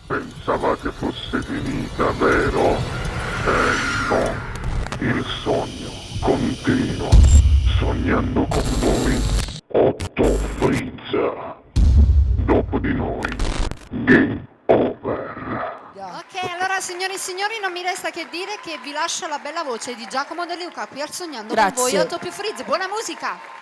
Pensavate fosse finita, vero? No, il sogno continua, sognando con voi, Otto Frizza. Dopo di noi, game over. Ok, allora signori e signori, non mi resta che dire che vi lascio la bella voce di Giacomo De Luca qui al Sognando con voi, Grazie. Otto più Frizz. Buona musica!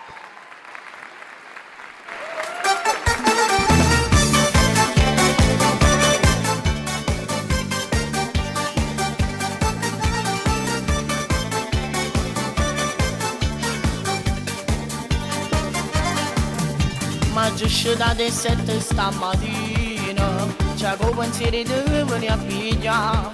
Ma giusto dalle 7 stamattina c'è con pensieri di venire a pigliare.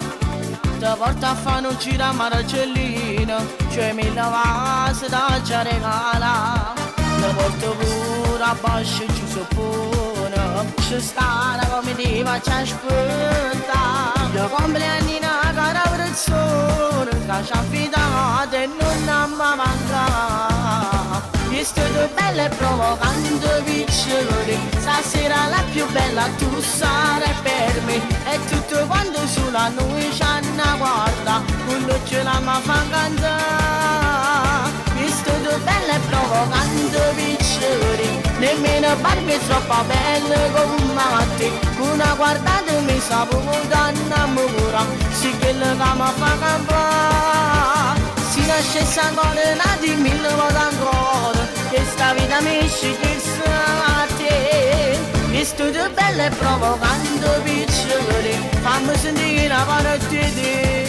Ti porta a fare un giro a Marcellina, cioè 1000 vasi da già regala. Ti porto pure a Bascio Giuseppone, ci sta come ti faccio aspettare. Ti compleanni una cara persona che ci ha affidato e non ha mai mancato. Visto tu bella e provocante piccoli, stasera la più bella tu sarai per me. E tutto quanto sulla noi ci hanno guarda, quello ce la ma fa cantare. Visto tu bella e provocante piccoli, nemmeno Barbie è troppo bella come te. Una guardata mi sa poco innamora, sì che la mi fa campare. Si nascesse ancora nati 1000 volte ancora, che sta vita mi sceglie a te. Visto tu bella e provocante piccoli, fammi sentire la parola di te.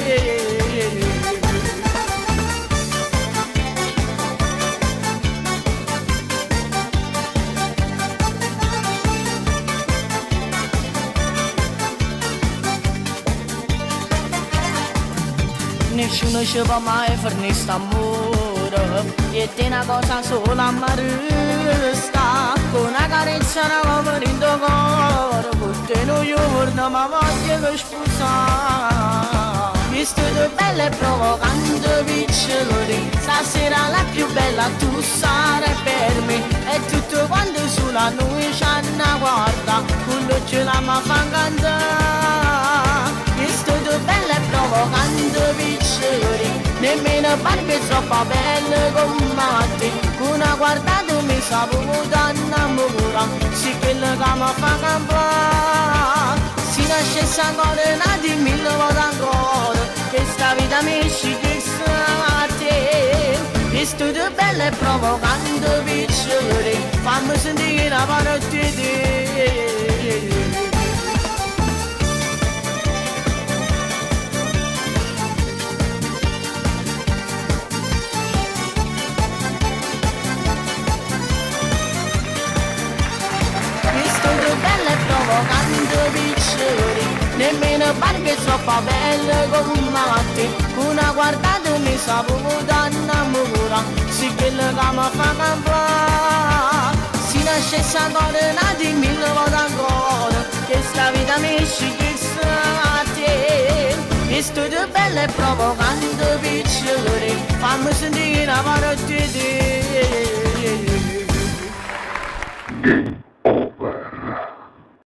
Nessuno ci può mai fornire st'amore, e te una cosa sola mi resta, con una carezza come in tuo cuore, con te non io vorrei ma voglio che sposare. Visto tu bella e provocante piccoli, stasera la più bella tu sarai per me. E tutto quanto sulla noi ci hanno guarda, quello ce la ma fa cantare. Visto tu bella e provocante piccoli, nemmeno Barbie è troppo bella come te. Una guardata mi sa poco innamora, sì che la mi fa campare. Si nascesse ancora nati 1000 volte ancora, che sta vita mi sceglie a te. Visto tu bella e provocante piccoli, fammi sentire la parola di te. Provocante piccoli, nemmeno Barbie è troppo bella come te. Una guardata mi sa poco innamora, sì che la mi fa campare. Si nascesse ancora nati 1000 volte ancora, che sta vita mi sceglie a te. Visto tu bella e provocante piccoli, fammi sentire la parola di te.